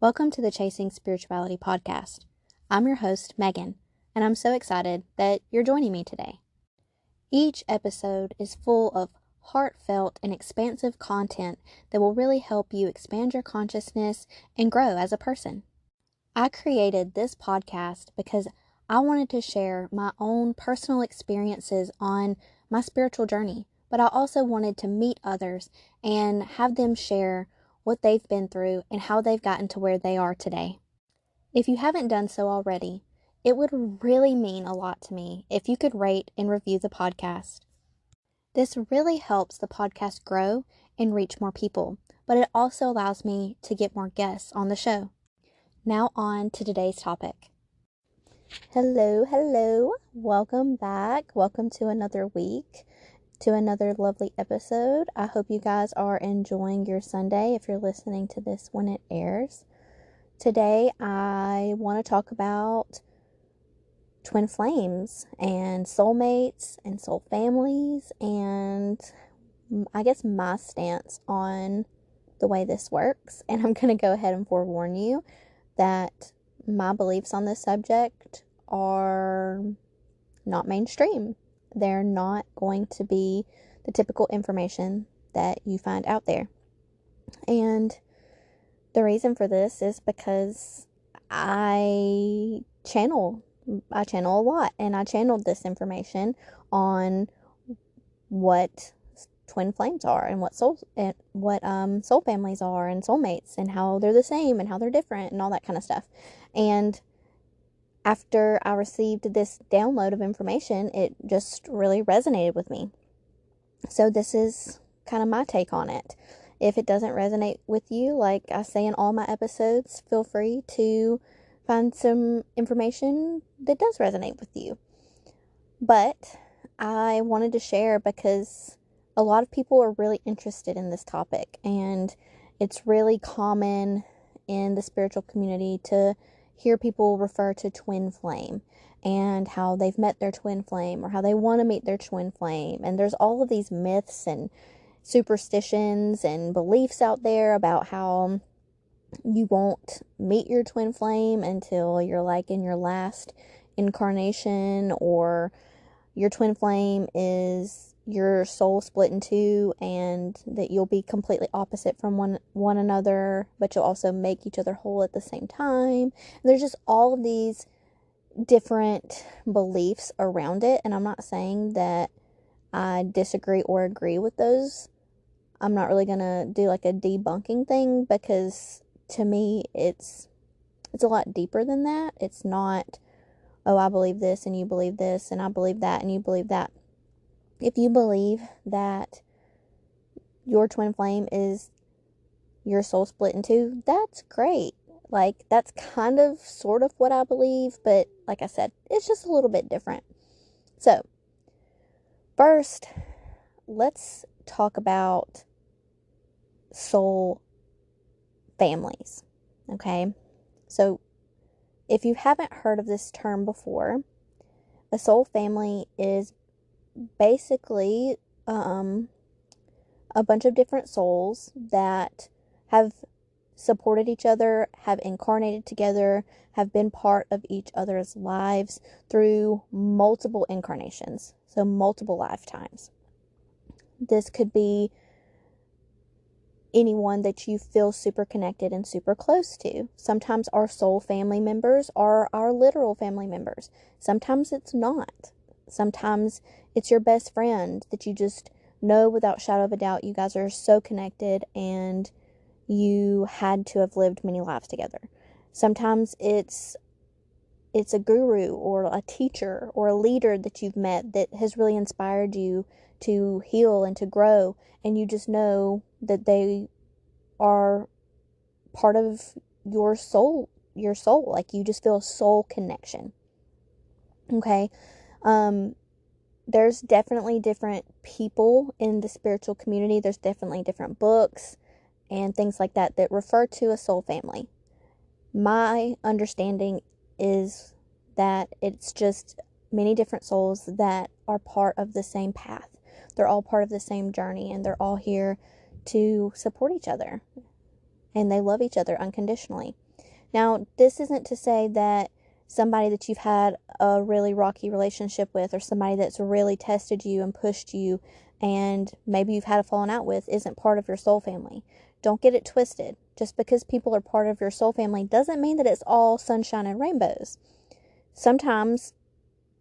Welcome to the Chasing Spirituality podcast. I'm your host, Megan, and I'm so excited that you're joining me today. Each episode is full of heartfelt and expansive content that will really help you expand your consciousness and grow as a person. I created this podcast because I wanted to share my own personal experiences on my spiritual journey, but I also wanted to meet others and have them share what they've been through and how they've gotten to where they are today. If you haven't done so already, it would really mean a lot to me if you could rate and review the podcast. This really helps the podcast grow and reach more people, but it also allows me to get more guests on the show. Now on to today's topic. Hello. Welcome back. Welcome to another week, to another lovely episode. I hope you guys are enjoying your Sunday if you're listening to this when it airs. Today, I want to talk about twin flames and soulmates and soul families and I guess my stance on the way this works. And I'm going to go ahead and forewarn you that my beliefs on this subject are not mainstream. They're not going to be the typical information that you find out there. And the reason for this is because I channel a lot, and I channeled this information on what twin flames are and what soul families are and soulmates and how they're the same and how they're different and all that kind of stuff. And after I received this download of information, it just really resonated with me. So this is kind of my take on it. If it doesn't resonate with you, like I say in all my episodes, feel free to find some information that does resonate with you. But I wanted to share because a lot of people are really interested in this topic, and it's really common in the spiritual community to hear people refer to twin flame and how they've met their twin flame or how they want to meet their twin flame. And there's all of these myths and superstitions and beliefs out there about how you won't meet your twin flame until you're like in your last incarnation, or your twin flame is your soul split in two and that you'll be completely opposite from one another, but you'll also make each other whole at the same time. There's just all of these different beliefs around it, and I'm not saying that I disagree or agree with those. I'm not really gonna do like a debunking thing, because to me it's a lot deeper than that. It's not, oh, I believe this and you believe this and I believe that and you believe that. If you believe that your twin flame is your soul split in two, that's great. Like, that's kind of sort of what I believe, but like I said, it's just a little bit different. So, first, let's talk about soul families, okay? So, if you haven't heard of this term before, a soul family is basically a bunch of different souls that have supported each other, have incarnated together, have been part of each other's lives through multiple incarnations, so multiple lifetimes. This could be anyone that you feel super connected and super close to. Sometimes our soul family members are our literal family members. Sometimes it's not. Sometimes it's your best friend that you just know without shadow of a doubt you guys are so connected and you had to have lived many lives together. Sometimes it's a guru or a teacher or a leader that you've met that has really inspired you to heal and to grow, and you just know that they are part of your soul, like you just feel a soul connection. Okay. There's definitely different people in the spiritual community. There's definitely different books and things like that refer to a soul family. My understanding is that it's just many different souls that are part of the same path. They're all part of the same journey, and they're all here to support each other. And they love each other unconditionally. Now, this isn't to say that somebody that you've had a really rocky relationship with, or somebody that's really tested you and pushed you and maybe you've had a falling out with, isn't part of your soul family. Don't get it twisted. Just because people are part of your soul family doesn't mean that it's all sunshine and rainbows. Sometimes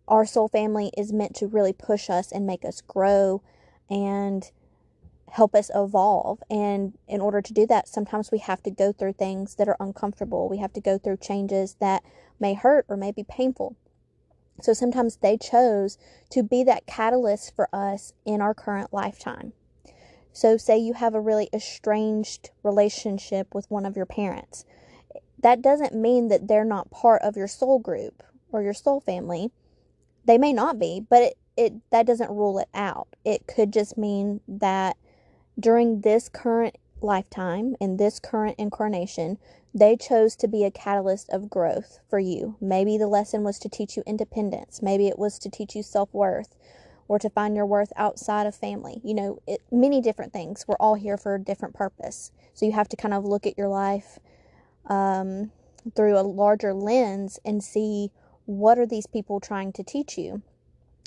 our soul family is meant to really push us and make us grow and help us evolve. And in order to do that, sometimes we have to go through things that are uncomfortable. We have to go through changes that may hurt or may be painful. So sometimes they chose to be that catalyst for us in our current lifetime. So say you have a really estranged relationship with one of your parents. That doesn't mean that they're not part of your soul group or your soul family. They may not be, but that doesn't rule it out. It could just mean that during this current lifetime, in this current incarnation, they chose to be a catalyst of growth for you. Maybe the lesson was to teach you independence. Maybe it was to teach you self-worth, or to find your worth outside of family. Many different things. We're all here for a different purpose. So you have to kind of look at your life through a larger lens and see, what are these people trying to teach you?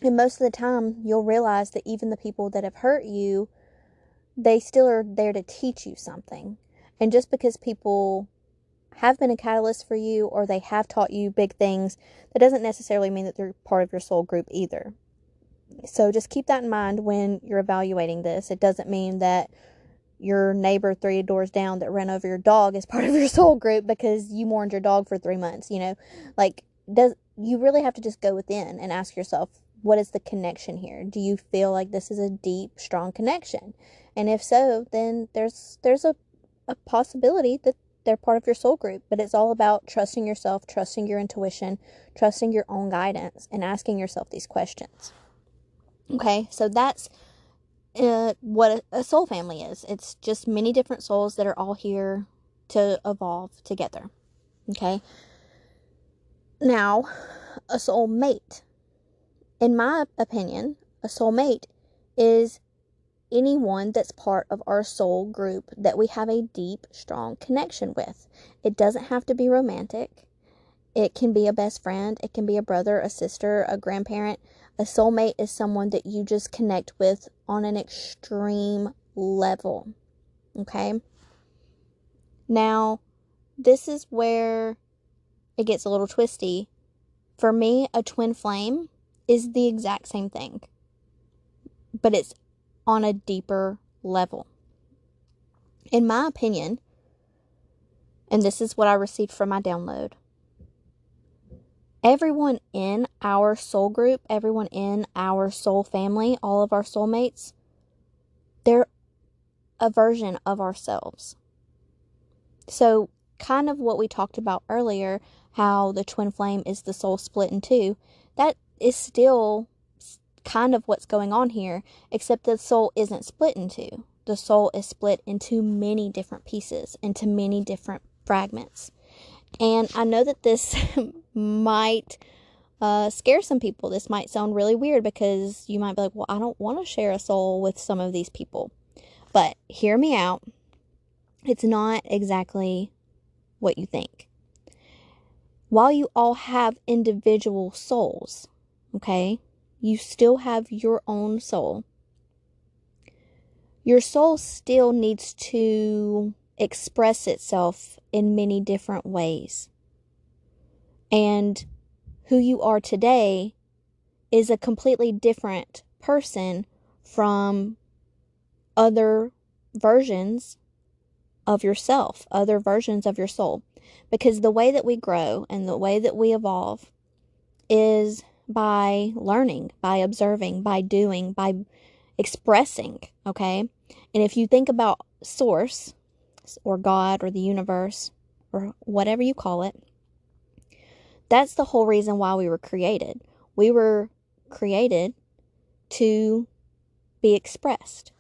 And most of the time, you'll realize that even the people that have hurt you, they still are there to teach you something. And just because people have been a catalyst for you, or they have taught you big things, that doesn't necessarily mean that they're part of your soul group either. So just keep that in mind when you're evaluating this. It doesn't mean that your neighbor 3 doors down that ran over your dog is part of your soul group because you mourned your dog for 3 months. You really have to just go within and ask yourself, what is the connection here? Do you feel like this is a deep, strong connection? And if so, then there's a possibility that they're part of your soul group. But it's all about trusting yourself, trusting your intuition, trusting your own guidance, and asking yourself these questions. Okay, so that's what a soul family is. It's just many different souls that are all here to evolve together. Okay, now, a soul mate. In my opinion, a soul mate is anyone that's part of our soul group that we have a deep, strong connection with. It doesn't have to be romantic. It can be a best friend. It can be a brother, a sister, a grandparent. A soulmate is someone that you just connect with on an extreme level. Okay? Now, this is where it gets a little twisty. For me, a twin flame is the exact same thing, but it's on a deeper level. In my opinion, and this is what I received from my download, everyone in our soul group, everyone in our soul family, all of our soulmates, they're a version of ourselves. So kind of what we talked about earlier, how the twin flame is the soul split in two, that is still kind of what's going on here, except the soul isn't split in two. The soul is split into many different pieces, into many different fragments. And I know that this might scare some people. This might sound really weird because you might be like, well, I don't want to share a soul with some of these people. But hear me out. It's not exactly what you think. While you all have individual souls, okay, you still have your own soul. Your soul still needs to express itself in many different ways. And who you are today is a completely different person from other versions of yourself, other versions of your soul. Because the way that we grow and the way that we evolve is by learning, by observing, by doing, by expressing, okay? And if you think about Source, or God, or the universe, or whatever you call it, that's the whole reason why we were created. We were created to be expressed.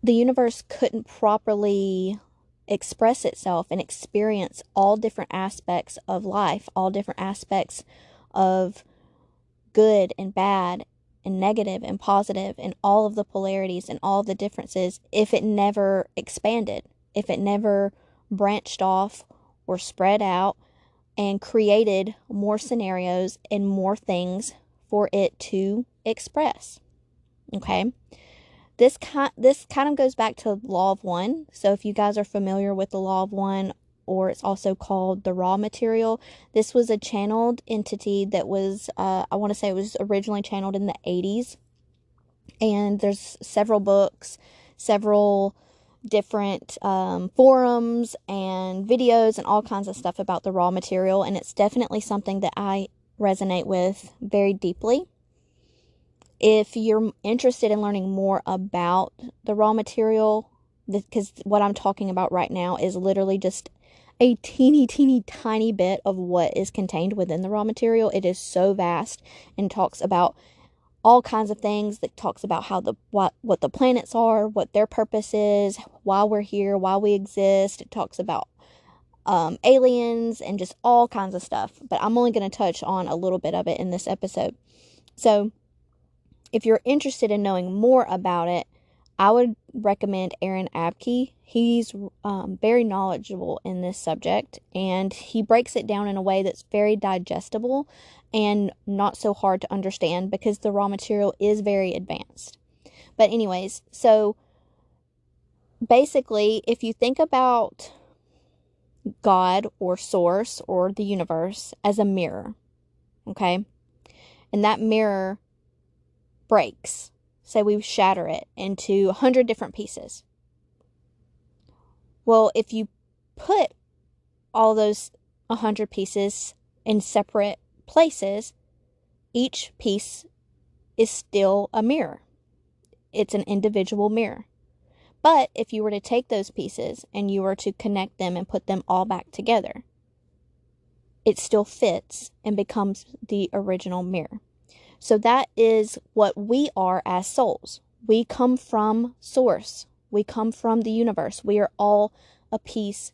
The universe couldn't properly express itself and experience all different aspects of life, all different aspects of good and bad and negative and positive and all of the polarities and all of the differences if it never expanded, if it never branched off or spread out and created more scenarios and more things for it to express. Okay? This kind of goes back to Law of One. So if you guys are familiar with the Law of One, or it's also called the raw material, this was a channeled entity that was, I want to say it was originally channeled in the 80s. And there's several books, several different forums and videos and all kinds of stuff about the raw material. And it's definitely something that I resonate with very deeply. If you're interested in learning more about the raw material, because what I'm talking about right now is literally just a teeny tiny bit of what is contained within the raw material. It is so vast and talks about all kinds of things. That talks about how what the planets are, what their purpose is, why we're here, why we exist. It talks about aliens and just all kinds of stuff. But I'm only going to touch on a little bit of it in this episode. So if you're interested in knowing more about it, I would recommend Aaron Abke. He's very knowledgeable in this subject, and he breaks it down in a way that's very digestible and not so hard to understand because the raw material is very advanced. But anyways, so basically, if you think about God or source or the universe as a mirror, okay, and that mirror breaks. Say we shatter it into 100 different pieces. Well, if you put all those 100 pieces in separate places, each piece is still a mirror. It's an individual mirror. But if you were to take those pieces and you were to connect them and put them all back together, it still fits and becomes the original mirror. So that is what we are as souls. We come from source. We come from the universe. We are all a piece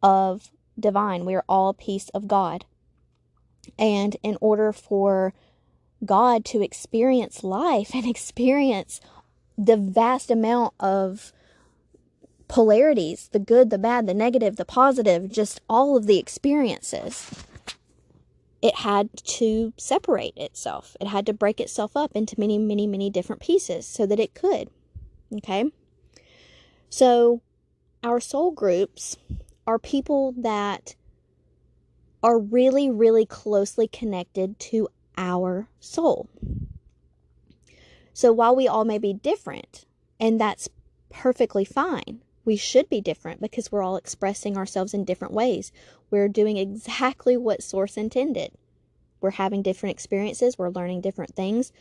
of divine. We are all a piece of God. And in order for God to experience life and experience the vast amount of polarities, the good, the bad, the negative, the positive, just all of the experiences, it had to separate itself. It had to break itself up into many different pieces so that it could. Okay? So, our soul groups are people that are really closely connected to our soul. So, while we all may be different, and that's perfectly fine, we should be different because we're all expressing ourselves in different ways. We're doing exactly what Source intended. We're having different experiences. We're learning different things.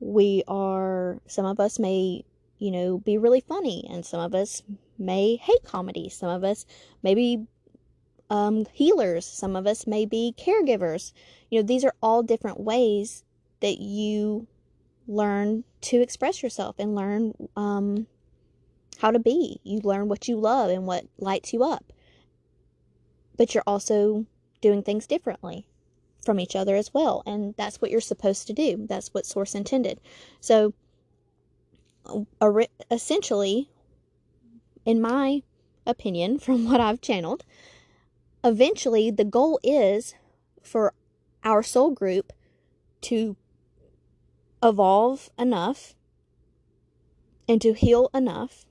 Some of us may, be really funny, and some of us may hate comedy. Some of us may be healers. Some of us may be caregivers. These are all different ways that you learn to express yourself and learn how to be. You learn what you love and what lights you up. But you're also doing things differently from each other as well. And that's what you're supposed to do. That's what Source intended. So, essentially, in my opinion, from what I've channeled, eventually the goal is for our soul group to evolve enough and to heal enough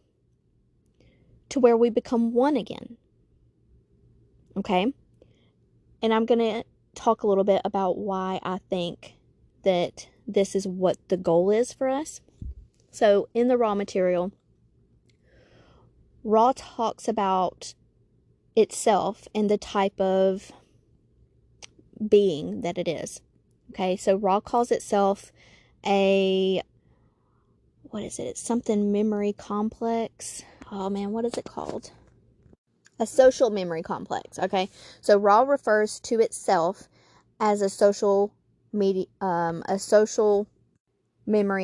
to where we become one again. Okay? And I'm going to talk a little bit about why I think that this is what the goal is for us. So, in the raw material, Raw talks about itself and the type of being that it is. Okay, so Raw calls itself what is it? It's something memory complex. Oh man, what is it called? A social memory complex. Okay, so Raw refers to itself as a social memory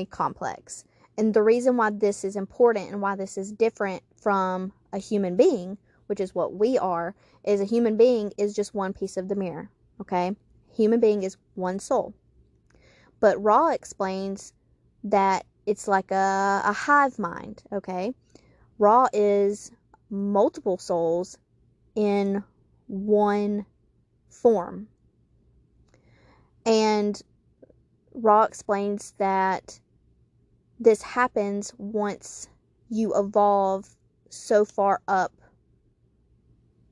complex. And the reason why this is important and why this is different from a human being, which is what we are, is a human being is just one piece of the mirror. Okay, human being is one soul. But Raw explains that it's like a hive mind. Okay, Raw is multiple souls in one form. And Ra explains that this happens once you evolve so far up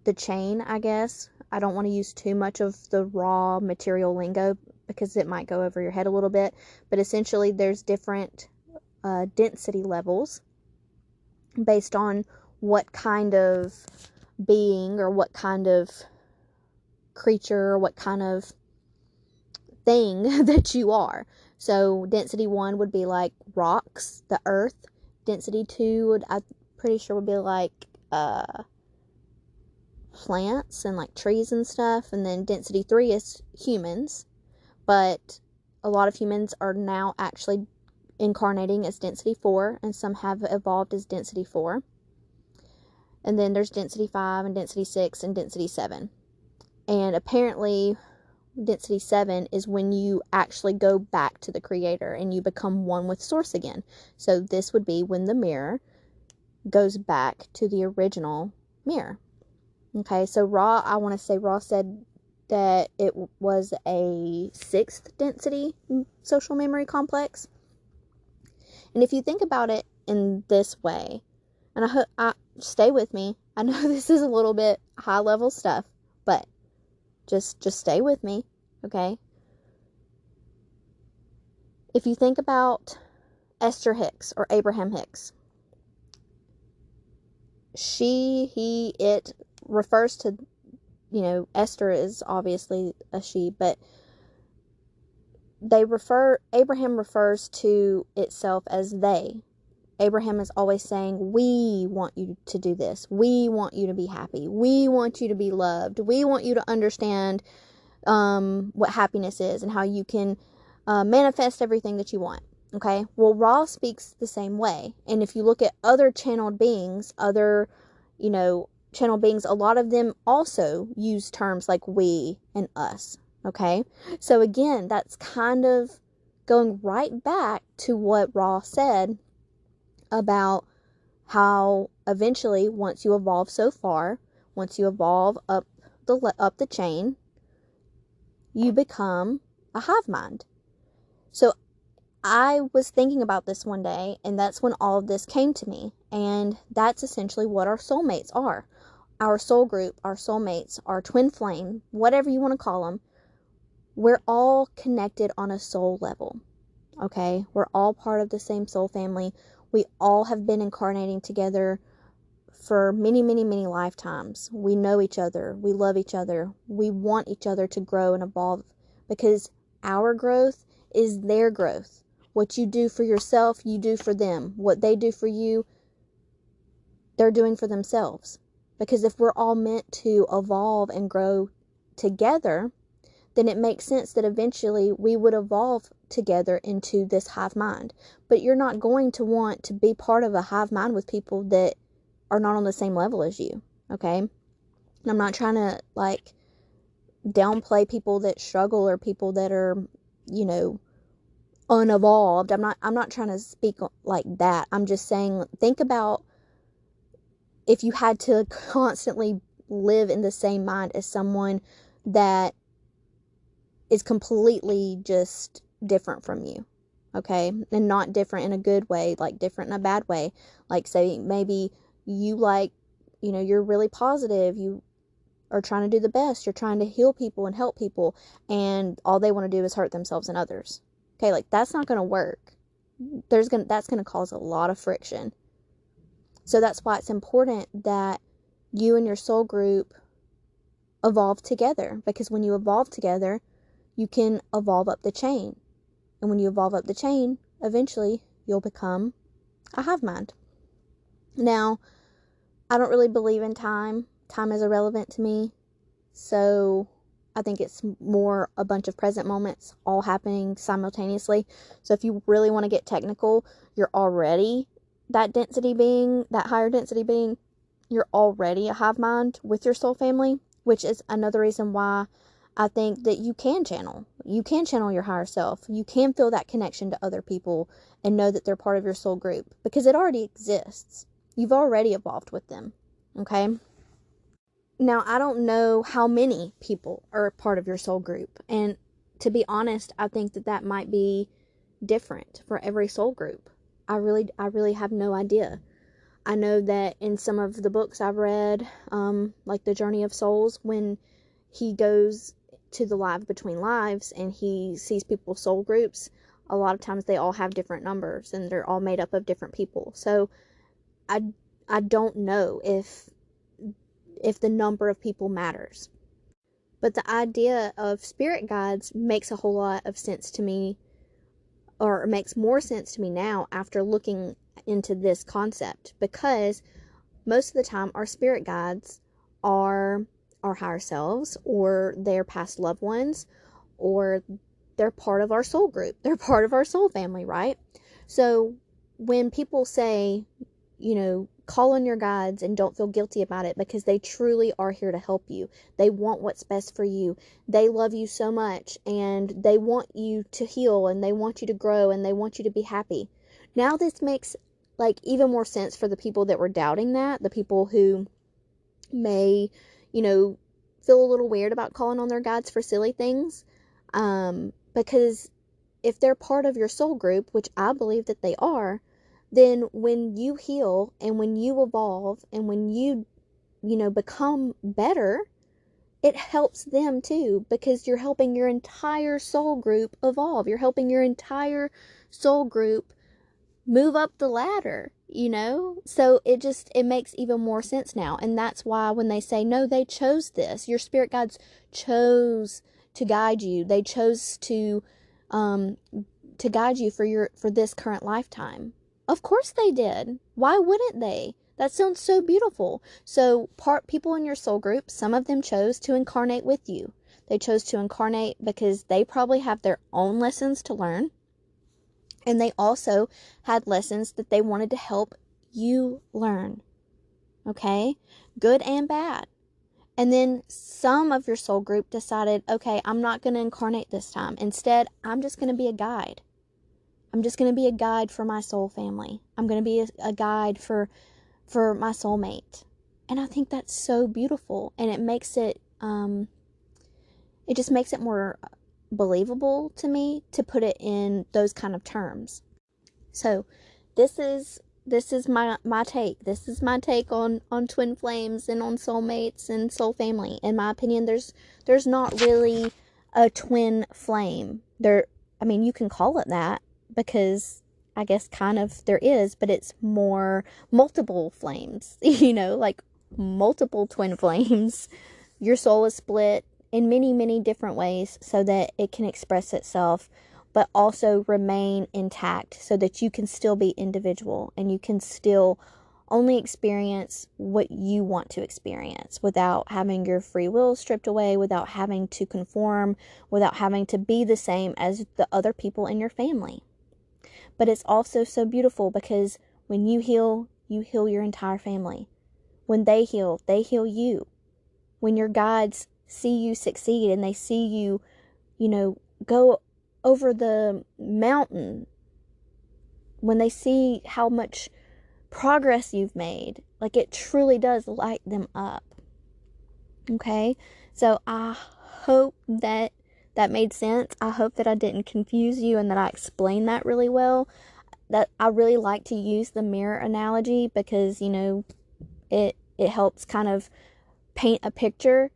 the chain, I guess. I don't want to use too much of the raw material lingo because it might go over your head a little bit, but essentially there's different density levels based on what kind of being or what kind of creature or what kind of thing that you are. So density 1 would be like rocks, the earth. Density 2 would, I'm pretty sure, would be like plants and like trees and stuff. And then density 3 is humans, but a lot of humans are now actually incarnating as density 4, and some have evolved as density 4. And then there's density 5 and density 6 and density 7. And apparently density 7 is when you actually go back to the creator and you become one with source again. So this would be when the mirror goes back to the original mirror. Okay, so I want to say Ra said that it was a 6th density social memory complex. And if you think about it in this way, and I stay with me. I know this is a little bit high level stuff, but just stay with me, okay? If you think about Esther Hicks or Abraham Hicks, it refers to, Esther is obviously a she, but Abraham refers to itself as they. Abraham is always saying, we want you to do this. We want you to be happy. We want you to be loved. We want you to understand what happiness is and how you can manifest everything that you want. Okay? Well, Ra speaks the same way. And if you look at other channeled beings, channeled beings, a lot of them also use terms like we and us. Okay? So again, that's kind of going right back to what Ra said about how eventually, once you evolve so far, once you evolve up the chain, you become a hive mind. So I was thinking about this one day, and that's when all of this came to me. And that's essentially what our soulmates are. Our soul group, our soulmates, our twin flame, whatever you want to call them, we're all connected on a soul level. Okay? We're all part of the same soul family. We all have been incarnating together for many, many, many lifetimes. We know each other. We love each other. We want each other to grow and evolve because our growth is their growth. What you do for yourself, you do for them. What they do for you, they're doing for themselves. Because if we're all meant to evolve and grow together, then it makes sense that eventually we would evolve together into this hive mind. But you're not going to want to be part of a hive mind with people that are not on the same level as you, okay? And I'm not trying to, downplay people that struggle or people that are, unevolved. I'm not trying to speak like that. I'm just saying, think about if you had to constantly live in the same mind as someone that is completely just different from you, okay? And not different in a good way, like different in a bad way. Like, say, maybe you you're really positive, you are trying to do the best, you're trying to heal people and help people, and all they want to do is hurt themselves and others. Okay, that's not going to work. That's going to cause a lot of friction. So that's why it's important that you and your soul group evolve together, because when you evolve together, you can evolve up the chain. And when you evolve up the chain, eventually you'll become a hive mind. Now, I don't really believe in time. Time is irrelevant to me. So I think it's more a bunch of present moments all happening simultaneously. So if you really want to get technical, you're already that density being, that higher density being. You're already a hive mind with your soul family, which is another reason why I think that you can channel your higher self. You can feel that connection to other people and know that they're part of your soul group because it already exists. You've already evolved with them. Okay? Now, I don't know how many people are a part of your soul group. And to be honest, I think that might be different for every soul group. I really have no idea. I know that in some of the books I've read, like The Journey of Souls, when he goes to the Live Between Lives and he sees people's soul groups, a lot of times they all have different numbers and they're all made up of different people. So I don't know if the number of people matters. But the idea of spirit guides makes a whole lot of sense to me, or makes more sense to me now after looking into this concept, because most of the time our spirit guides are our higher selves, or they're past loved ones, or they're part of our soul group. They're part of our soul family, right? So when people say, call on your guides and don't feel guilty about it, because they truly are here to help you. They want what's best for you. They love you so much, and they want you to heal, and they want you to grow, and they want you to be happy. Now this makes even more sense for the people that were doubting that, the people who may, feel a little weird about calling on their guides for silly things. Because if they're part of your soul group, which I believe that they are, then when you heal and when you evolve and when you become better, it helps them too, because you're helping your entire soul group evolve. You're helping your entire soul group move up the ladder, So it makes even more sense now. And that's why when they say, no, they chose this, your spirit guides chose to guide you. They chose to guide you for this current lifetime. Of course they did. Why wouldn't they? That sounds so beautiful. So people in your soul group, some of them chose to incarnate with you. They chose to incarnate because they probably have their own lessons to learn. And they also had lessons that they wanted to help you learn. Okay? Good and bad. And then some of your soul group decided, okay, I'm not going to incarnate this time. Instead, I'm just going to be a guide. I'm just going to be a guide for my soul family. I'm going to be a guide for my soulmate. And I think that's so beautiful. And it makes it just makes it more believable to me to put it in those kind of terms. So this is my take. This is my take on twin flames and on soulmates and soul family. In my opinion, there's not really a twin flame. You can call it that, because I guess kind of there is, but it's more multiple flames, like multiple twin flames. Your soul is split in many, many different ways so that it can express itself, but also remain intact so that you can still be individual and you can still only experience what you want to experience without having your free will stripped away, without having to conform, without having to be the same as the other people in your family. But it's also so beautiful because when you heal your entire family. When they heal you. When your guides see you succeed and they see you, go over the mountain, when they see how much progress you've made, it truly does light them up. Okay? So I hope that made sense. I hope that I didn't confuse you and that I explained that really well. That I really like to use the mirror analogy because, it helps kind of paint a picture.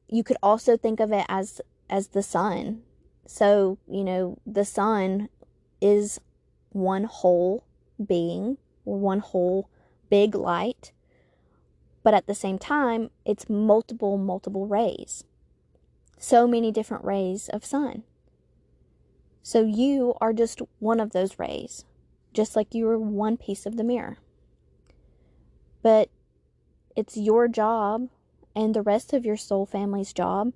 You could also think of it as the sun. So, the sun is one whole being, or one whole big light, but at the same time, it's multiple rays. So many different rays of sun. So you are just one of those rays, just like you are one piece of the mirror. But it's your job and the rest of your soul family's job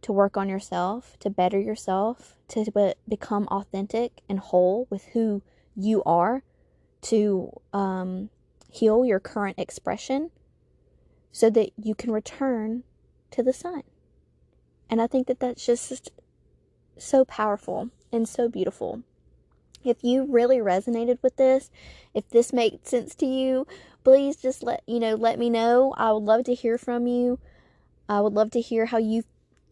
to work on yourself, to better yourself, to become authentic and whole with who you are, to heal your current expression so that you can return to the sun. And I think that that's just so powerful and so beautiful. If you really resonated with this, if this made sense to you, please just let me know. I would love to hear from you. I would love to hear how you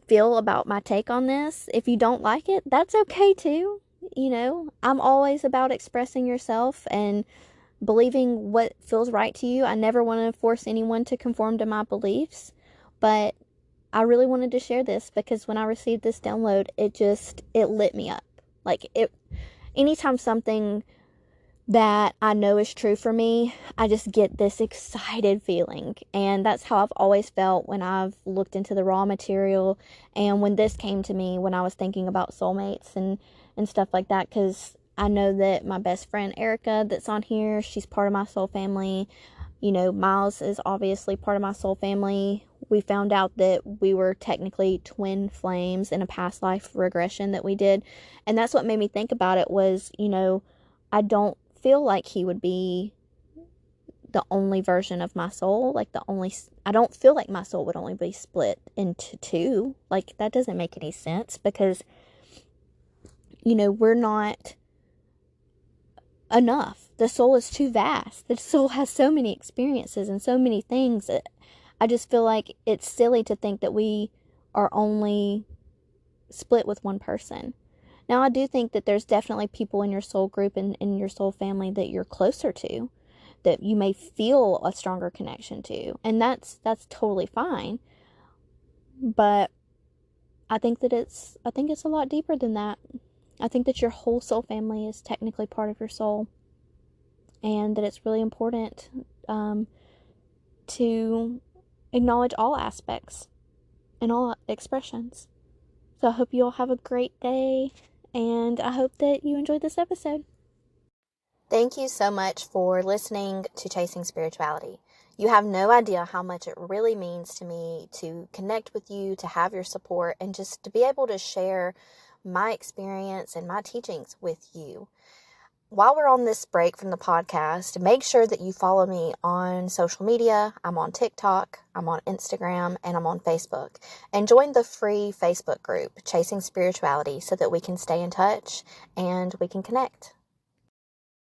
feel about my take on this. If you don't like it, that's okay too. I'm always about expressing yourself and believing what feels right to you. I never want to force anyone to conform to my beliefs, but I really wanted to share this because when I received this download, it lit me up. Anytime something that I know is true for me, I just get this excited feeling. And that's how I've always felt when I've looked into the raw material and when this came to me when I was thinking about soulmates and stuff like that. Because I know that my best friend Erica that's on here, she's part of my soul family. Miles is obviously part of my soul family. We found out that we were technically twin flames in a past life regression that we did. And that's what made me think about it was, I don't feel like he would be the only version of my soul. I don't feel like my soul would only be split into two. That doesn't make any sense because, we're not enough. The soul is too vast. The soul has so many experiences and so many things that I just feel like it's silly to think that we are only split with one person. Now, I do think that there's definitely people in your soul group and in your soul family that you're closer to, that you may feel a stronger connection to, and that's totally fine. But I think it's a lot deeper than that. I think that your whole soul family is technically part of your soul, and that it's really important to acknowledge all aspects and all expressions. So I hope you all have a great day, and I hope that you enjoyed this episode. Thank you so much for listening to Chasing Spirituality. You have no idea how much it really means to me to connect with you, to have your support, and just to be able to share my experience and my teachings with you. While we're on this break from the podcast, make sure that you follow me on social media. I'm on TikTok, I'm on Instagram, and I'm on Facebook. And join the free Facebook group, Chasing Spirituality, so that we can stay in touch and we can connect.